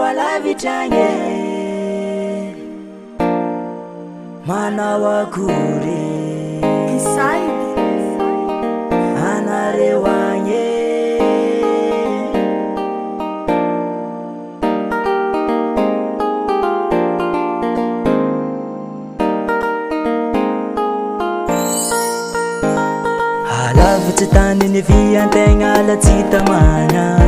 walavitanye mana wakure anarewanye halavititani ni viantegna latsitamagna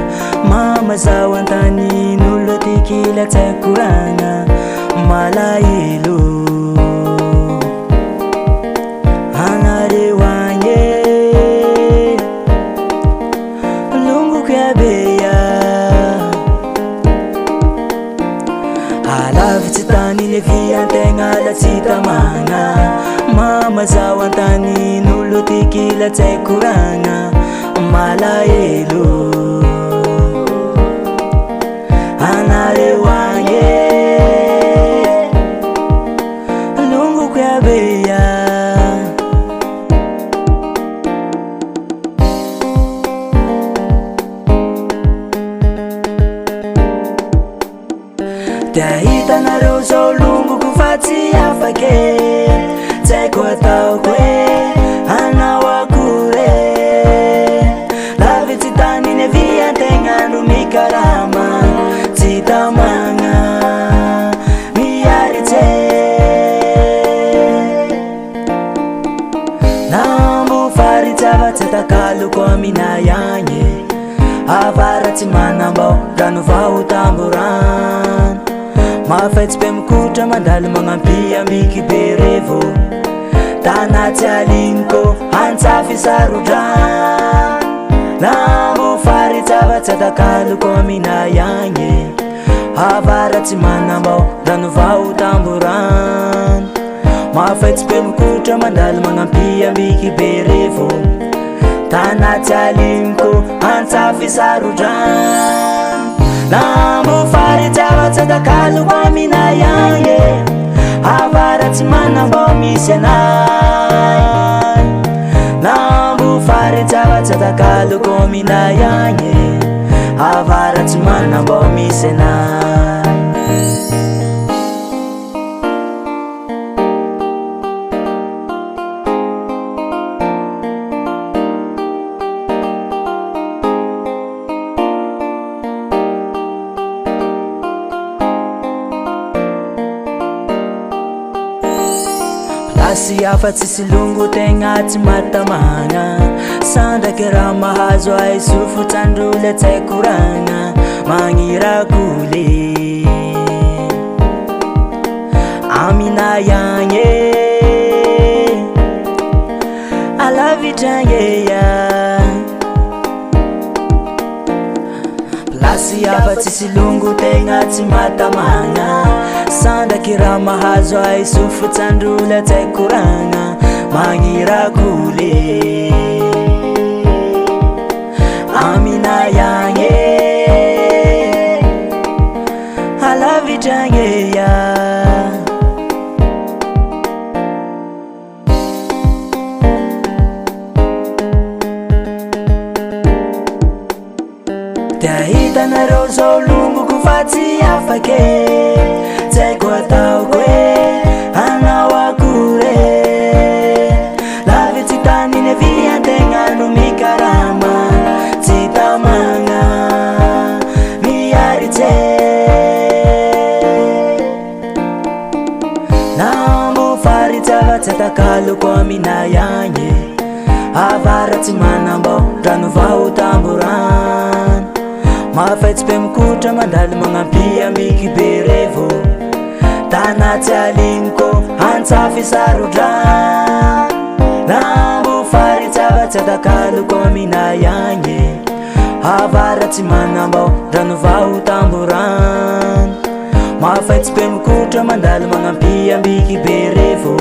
mama zao antany nolo tikila tsakoragna malaelo anarewanye longoko abeya halavitsy tany ny viantegna latsitamagna mama zao antany nolo tikila tsakoragna malaelo anarewanye longoko abeya hitanareo zao longoko fa tsy afake tsaiko ataoko hoe anao akore lavitsy tany ny viantegna no mikarama tsy tamagna miaritse nambo faritsavatsy takaloko aminayagny avaratsy manambao rano vao tamborano mafaitsy pe mikotra mandaly magnampy ambiky be revo tanatsy aligniko antsafy sarodrano nambo faritsavatsy takaloko aminayagny avaratsy manambao rano vao tamborano mafaitsy pe mikotra mandaly magnampy ambiky be revo tanatsy aligniko antsafy sarodrano nambo faritsavatsy takaloko aminayagny avaratsy manambao misy anay nambo faritsavatsy takaloko aminayagny avaratsy manambao misy anay Asi afa tsisy longo tegna tsy matamagna sandraky raha mahazo ay sofo tsandrola tsaikoragna magnirakole aminayagny alavitranyeya plasy afa tsisy longo tegna tsy matamagna sandraky raha mahazo ay sofo tsandrola tsaikoragna magnirakole aminayagny alavitranyeya hitanareo zao longoko fa tsy afake tsaiko ataoko hoe anao akore lavitsy tany ny viantegna no mikarama tsy tamagna miaritse nambo faritsavatsy takaloko aminayagny avaratsy manambao rano vao tamborano mafaitsy pe mikotra mandaly magnampy ambiky be revo tanatsy aligniko antsafy sarodrano nambo faritsavatsy takaloko aminayagny avaratsy manambao rano vao tamborano mafaitsy pe mikotra mandaly magnampy ambiky be revo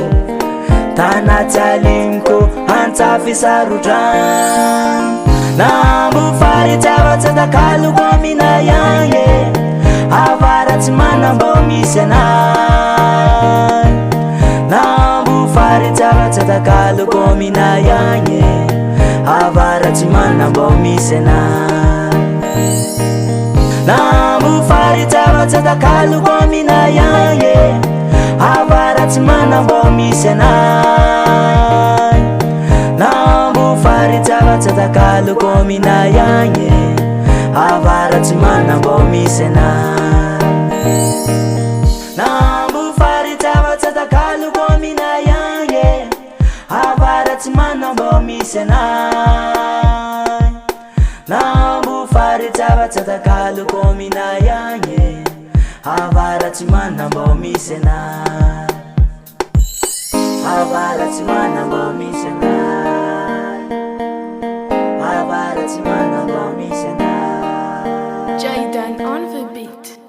tanatsy aligniko antsafy sarodrano nambo faritsavatsy takaloko aminayagny avaratsy manambao misy anay nambo faritsavatsy takaloko aminayagny avaratsy manambao misy anay nambo faritsavatsy tavatsatakaloko aminayagny avaratsy manambo misy anay nambo fary tavatsatakaloko aminayagny avaratsy manambo misy anay nambo fary tavatsatakaloko aminayagny avaratsy manambo misy anay nambo fary tavatsatakaloko aminayagny avaratsy manambo misy anay avaratsy manambo misy anay avaratsy manambo misy anay Jaydan on the beat.